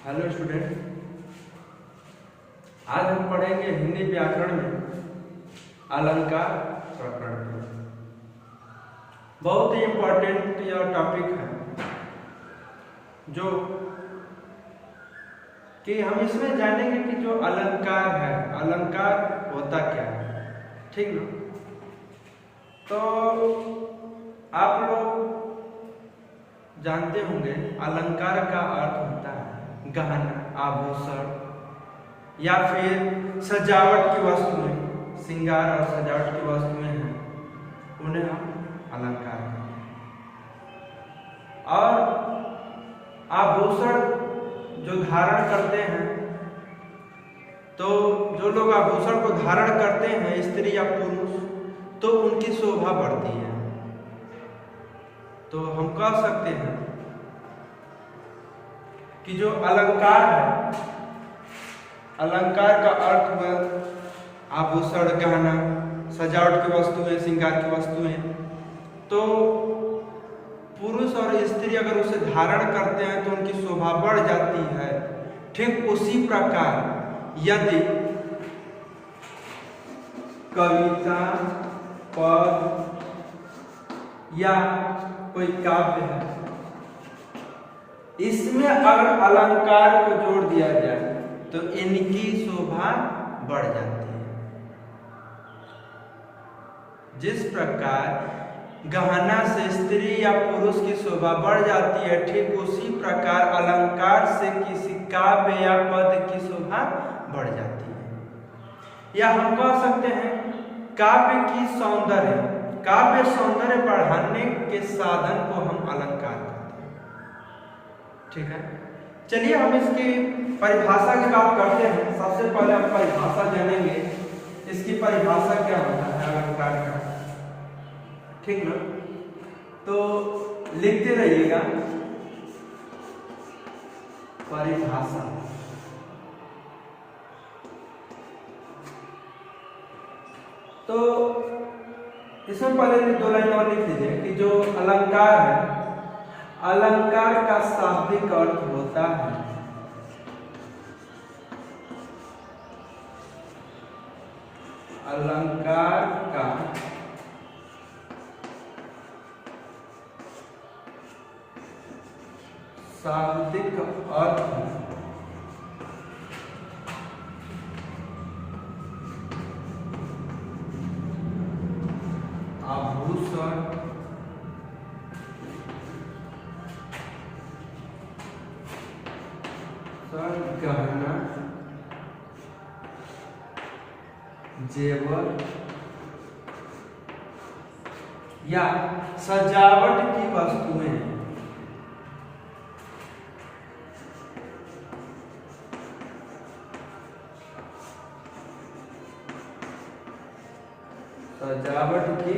Hello student, आज हम पढ़ेंगे हिंदी व्याकरण में अलंकार प्रकरण। बहुत ही इम्पोर्टेंट यह टॉपिक है जो कि हम इसमें जानेंगे कि जो अलंकार है, अलंकार होता क्या है। ठीक ना? तो आप लोग जानते होंगे अलंकार का अर्थ होता है गहना, आभूषण या फिर सजावट की वस्तुएं, श्रृंगार और सजावट की वस्तुएं हैं, उन्हें हम अलंकार कहते हैं। और आभूषण जो धारण करते हैं, तो जो लोग आभूषण को धारण करते हैं, स्त्री या पुरुष, तो उनकी शोभा बढ़ती है। तो हम कह सकते हैं कि जो अलंकार है, अलंकार का अर्थ हुआ आभूषण, गहना, सजावट की वस्तुएं, श्रृंगार की वस्तुएं। तो पुरुष और स्त्री अगर उसे धारण करते हैं तो उनकी शोभा बढ़ जाती है। ठीक उसी प्रकार यदि कविता, पद या कोई काव्य है, इसमें अगर अलंकार को जोड़ दिया जाए तो इनकी शोभा बढ़ जाती है। जिस प्रकार गहना से स्त्री या पुरुष की शोभा बढ़ जाती है, ठीक उसी प्रकार अलंकार से किसी काव्य या पद की शोभा बढ़ जाती है। या हम कह सकते हैं काव्य की सौंदर्य, काव्य सौंदर्य बढ़ाने के साधन को हम अलंकार कहते हैं। ठीक है, चलिए हम इसकी परिभाषा की बात करते हैं। सबसे पहले हम परिभाषा जानेंगे, इसकी परिभाषा क्या होता है अलंकार का। ठीक ना? तो लिखते रहिएगा परिभाषा। तो इसमें पहले 2 लाइन और लिख लीजिए कि जो अलंकार है, अलंकार का शाब्दिक अर्थ होता है अलंकार का शाब्दिक अर्थ आभूषण, गहना, जेवर या सजावट की वस्तुएं। सजावट की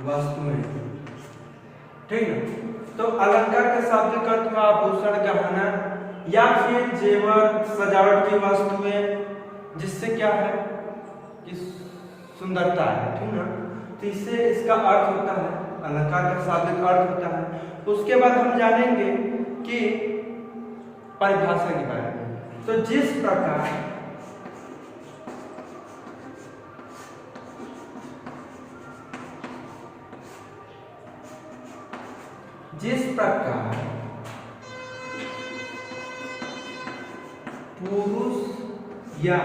वस्तुएं। ठीक है, तो अलंकार के शाब्दिक अर्थ में आभूषण, गहना या फिर जेवर, सजावट की वस्तुएं, जिससे क्या है कि सुंदरता है। ठीक ना? तो इससे इसका अर्थ होता है, अलंकार का शाब्दिक अर्थ होता है। उसके बाद हम जानेंगे कि परिभाषा के बारे में। तो जिस प्रकार पुरुष या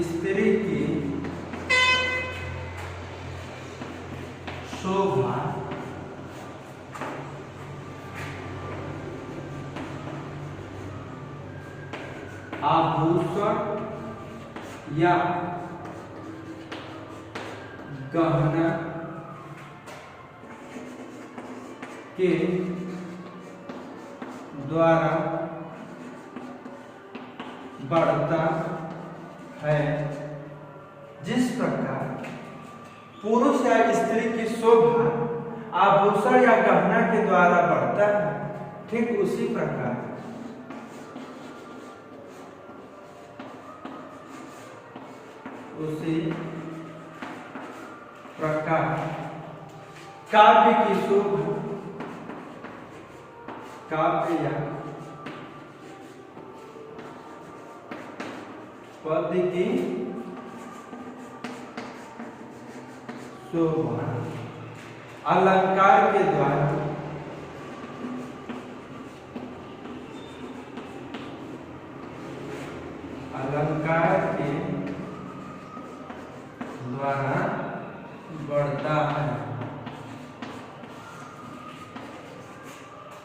स्त्री की शोभा आभूषण या गहना के द्वारा बढ़ता है। जिस प्रकार पुरुष या स्त्री की शोभा आभूषण या गहना के द्वारा बढ़ता है, ठीक उसी प्रकार काव्य की शोभा काव्य या पद की शोभा अलंकार के द्वारा बढ़ता है।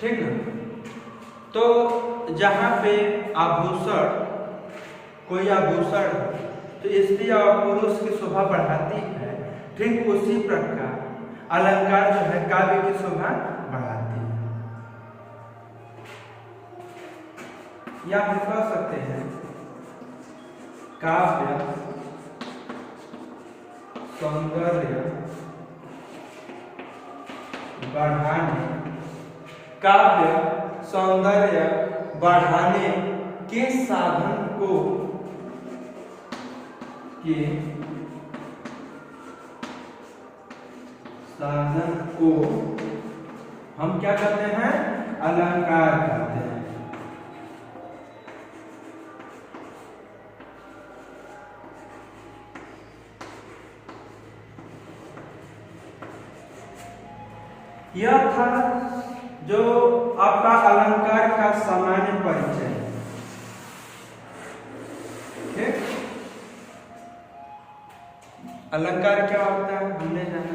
ठीक है। तो जहां पे आभूषण, कोई आभूषण तो स्त्री और पुरुष की शोभा बढ़ाती है, ठीक उसी प्रकार अलंकार जो है काव्य की शोभा बढ़ाती है। या हम कह सकते हैं काव्य सौंदर्य बढ़ाने, काव्य सौंदर्य बढ़ाने के साधन को हम क्या कहते हैं? अलंकार कहते हैं। यह था जो आपका अलंकार का सामान्य परिचय। ठीक, अलंकार क्या होता है हमने जाना।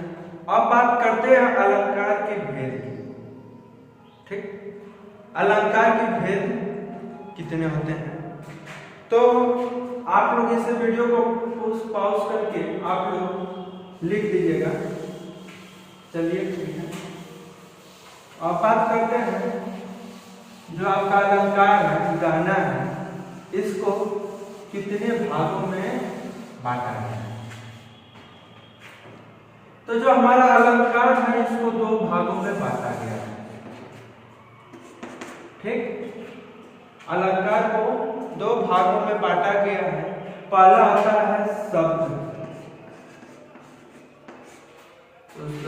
अब बात करते हैं अलंकार के भेद की। ठीक, अलंकार के भेद कितने होते हैं? तो आप लोग इस वीडियो को पॉज करके आप लोग लिख दीजिएगा। चलिए ठीक है, अब बात करते हैं जो आपका अलंकार है, गहना है, इसको कितने भागों में बांटा गया है। तो जो हमारा अलंकार है इसको दो भागों में बांटा गया है। ठीक, अलंकार को दो भागों में बांटा गया है। पहला होता है शब्द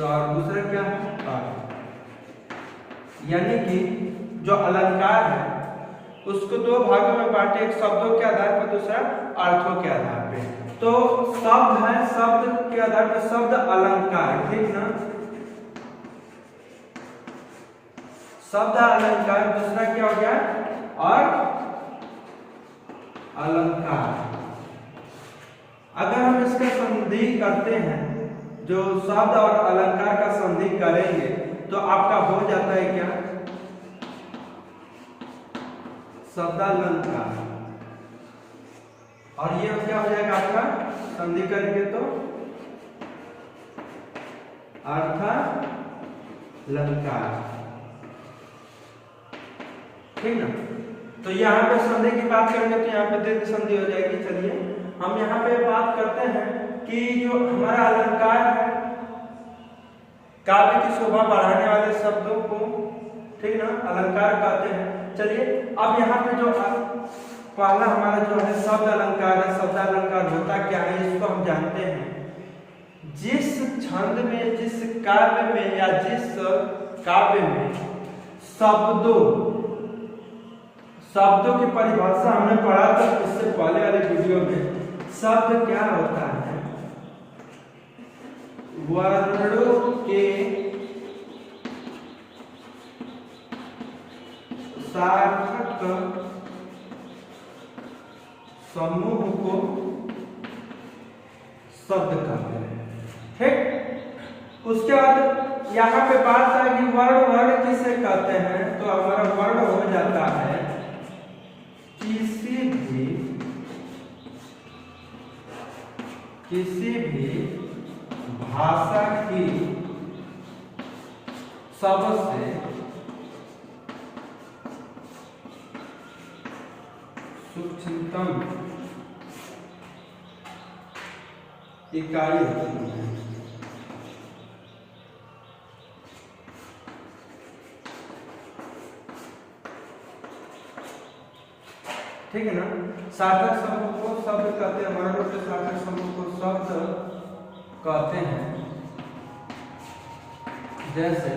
और दूसरा क्या है? अर्थ। यानी कि जो अलंकार है उसको दो भागों में बांटे, एक शब्दों के आधार पर, दूसरा अर्थों के आधार पे। तो शब्द है, शब्द के आधार पर शब्द अलंकार। ठीक ना, शब्द अलंकार। दूसरा क्या हो गया? अर्थ अलंकार। अगर हम इसका संधि करते हैं, जो शब्द और अलंकार का संधि करेंगे तो आपका हो जाता है क्या? शब्दालंकार। और ये क्या हो जाएगा आपका? संधि करेंगे तो अर्थालंकार। ठीक ना। तो यहाँ पे संधि की बात करेंगे तो यहाँ पे दीर्घ संधि हो जाएगी। चलिए हम यहाँ पे बात करते हैं कि जो हमारा अलंकार है, काव्य की शोभा बढ़ाने वाले शब्दों को, ठीक ना, अलंकार कहते हैं। चलिए अब यहाँ पे जो पहला हमारा जो है शब्द अलंकार है, शब्द अलंकार होता क्या है इसको हम जानते हैं। जिस छंद में, जिस काव्य में या जिस काव्य में शब्दों की परिभाषा हमने पढ़ा था इससे पहले वाले वीडियो में। शब्द क्या होता है? वर्णों के सार्थक समूह को शब्द कहते हैं। ठीक, उसके बाद यहाँ पे बात है कि वर्ण किसे कहते हैं। तो हमारा वर्ण हो जाता है किसी भी भाषा की सबसे सूक्ष्मतम इकाई होती है। ठीक है ना। सार्थक समूह को शब्द कहते हैं, वर्णों के सार्थक समूह को शब्द कहते हैं। जैसे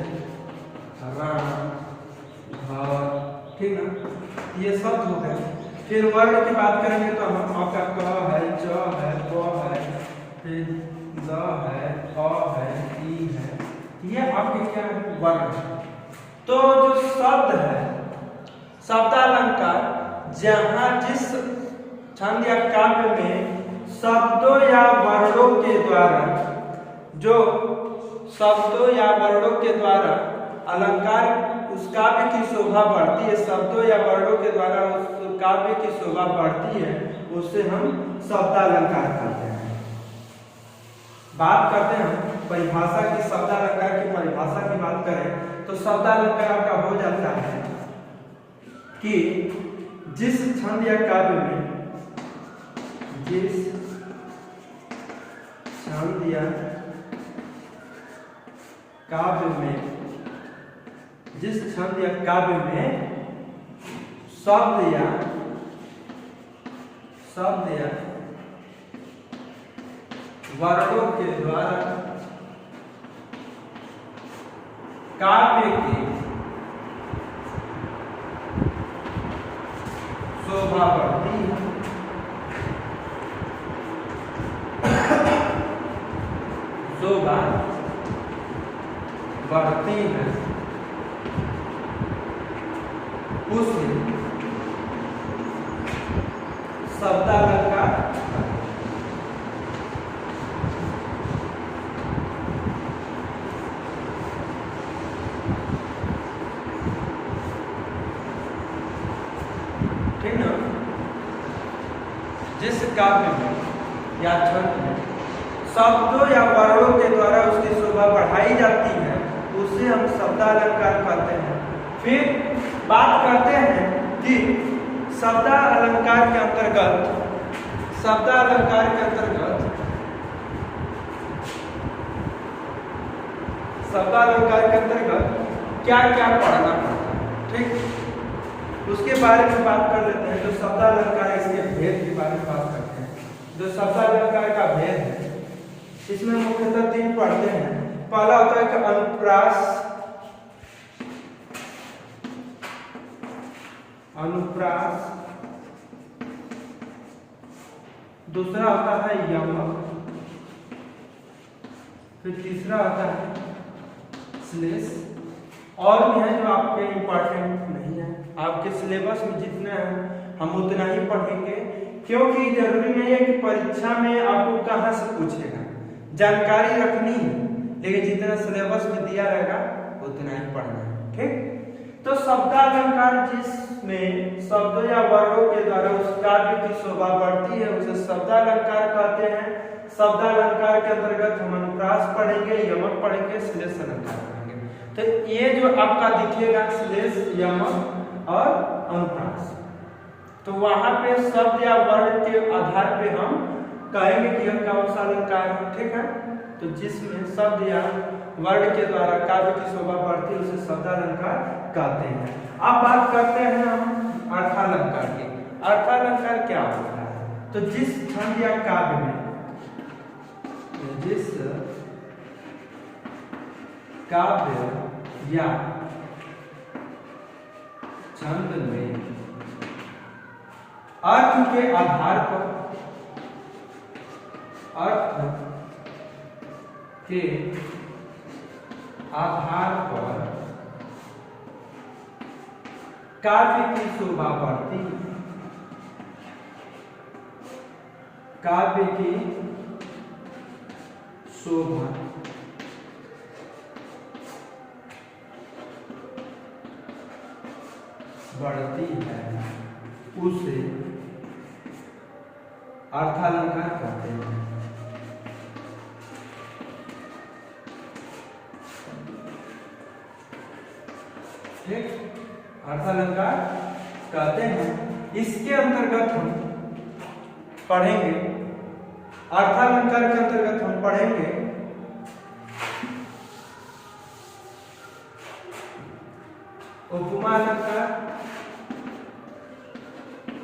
रण, घ, ये शब्द हो गए। फिर वर्ण की बात करेंगे तो हम आपका क है, च है, प है, फिर द है, अ है, ई है, ये आपके क्या है? वर्ण है। तो जो शब्द है, शब्दालंकार, जहां जिस छंद या काव्य में शब्दों या वर्णों के द्वारा, जो शब्दों या वर्णों के द्वारा अलंकार उस काव्य की शोभा बढ़ती है, शब्दों या वर्णों के द्वारा उस काव्य की शोभा बढ़ती है, उसे हम शब्दालंकार कहते हैं। बात करते हैं परिभाषा की, शब्दालंकार की परिभाषा की बात करें तो शब्दालंकार आपका हो जाता है कि जिस छंद या काव्य में, जिस छंद या काव्य में, जिस छंद या काव्य में शब्द या वर्णों के द्वारा काव्य की शोभा बढ़ती है, शोभा बढ़ती है, उसे शब्दालंकार। ठीक ना? जिस काव्य में या छंद में शब्दों या वर्णों के द्वारा उसकी शोभा बढ़ाई जाती है, उसे हम शब्दालंकार कहते हैं। फिर बात करते हैं कि शब्दालंकार के अंतर्गत क्या क्या पढ़ना पड़ता है, ठीक, उसके बारे में बात कर लेते हैं। जो शब्दालंकार है, इसके भेद के बारे में बात करते हैं। जो शब्दालंकार का भेद है, इसमें मुख्यतः 3 पढ़ते हैं। पहला होता है कि अनुप्रास, दूसरा होता है यमक, फिर तीसरा होता है श्लेष। और भी है जो आपके इंपॉर्टेंट नहीं है, आपके सिलेबस में जितने हैं हम उतना ही पढ़ेंगे, क्योंकि जरूरी नहीं है कि परीक्षा में आपको कहाँ से पूछेगा, जानकारी रखनी है, लेकिन जितना सिलेबस में दिया रहेगा उतना ही पढ़ना है, ठीक। तो शब्दालंकार जिसमें शब्दों या वर्णों के द्वारा उस काव्य की शोभा बढ़ती है, उसे शब्दालंकार कहते हैं। शब्दालंकार के अंतर्गत हम अनुप्रास पढ़ेंगे, यमक पढ़ेंगे, श्लेष अलंकार पढ़ेंगे। तो ये जो आपका दिखेगा श्लेष, यमक और अनुप्रास, तो वहां पे शब्द या वर्ण के आधार पे हम कहेंगे कि यह कौन सा अलंकार है, ठीक है। तो जिसमें शब्द या वर्ण के द्वारा काव्य की शोभा बढ़ती है, उसे शब्दालंकार कहते हैं। अब बात करते हैं हम अर्थालंकार की। अर्थालंकार क्या होता है? तो जिस छंद या काव्य में, जिस काव्य या छंद में अर्थ के आधार पर, अर्थ के आधार पर काव्य की शोभा बढ़ती है, काव्य की शोभा बढ़ती है, उसे अर्थालंकार कहते हैं। ठीक, अर्थालंकार कहते हैं। इसके अंतर्गत हम पढ़ेंगे, अर्थालंकार के अंतर्गत हम पढ़ेंगे उपमा अलंकार,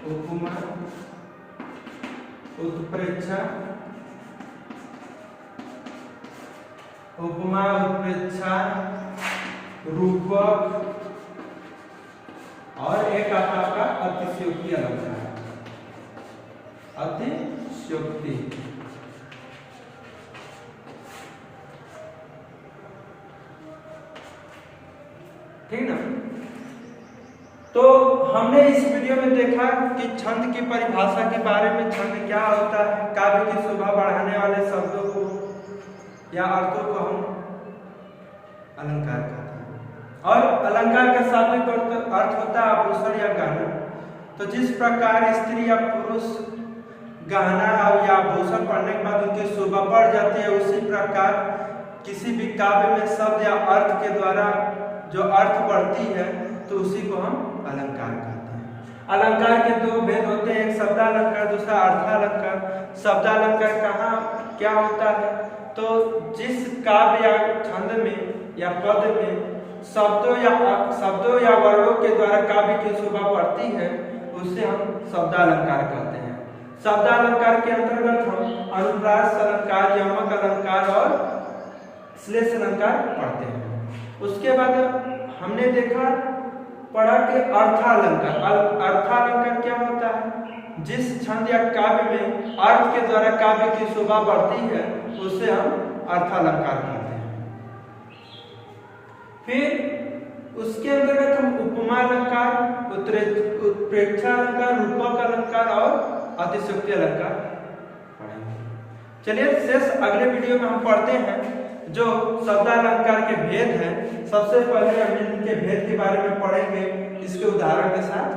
उपमा, उत्प्रेक्षा, उपमा उत्प्रेक्षा, रूपक, और एक आता आपका अतिशयोक्ति अलंकार, अतिशयोक्ति। ठीक ना। तो हमने इस वीडियो में देखा कि छंद की परिभाषा के बारे में, छंद क्या होता है, काव्य की शोभा बढ़ाने वाले शब्दों को या अर्थों को हम अलंकार कहते हैं। और अलंकार का शाब्दिक अर्थ होता है आभूषण या गहना। तो जिस प्रकार स्त्री या पुरुष गहना या आभूषण पढ़ने के बाद उनकी शोभा बढ़ जाती है, उसी प्रकार किसी भी काव्य में शब्द या अर्थ के द्वारा जो अर्थ बढ़ती है तो उसी को हम अलंकार कहते हैं। अलंकार के दो भेद होते हैं, एक शब्दालंकार, दूसरा अर्थालंकार। शब्दालंकार कहाँ क्या होता है, तो जिस काव्य या छंद में या पद में शब्दों या वर्णों के द्वारा काव्य की शोभा बढ़ती है उसे हम शब्दालंकार कहते हैं। शब्दालंकार के अंतर्गत हम अनुप्रास अलंकार, यमक अलंकार और श्लेष अलंकार पढ़ते हैं। उसके बाद हमने पढ़ा कि अर्थालंकार। अर्थालंकार क्या होता है, जिस छंद या काव्य में अर्थ के द्वारा काव्य की शोभा बढ़ती है उसे हम अर्थालंकार कहते हैं। फिर उसके अंतर्गत हम उपमा अलंकार, उत्प्रेक्षा अलंकार, रूपक अलंकार और अतिशयोक्ति अलंकार पढ़ेंगे। चलिए शेष अगले वीडियो में हम पढ़ते हैं जो शब्दालंकार के भेद हैं। सबसे पहले हम इनके भेद के बारे में पढ़ेंगे इसके उदाहरण के साथ।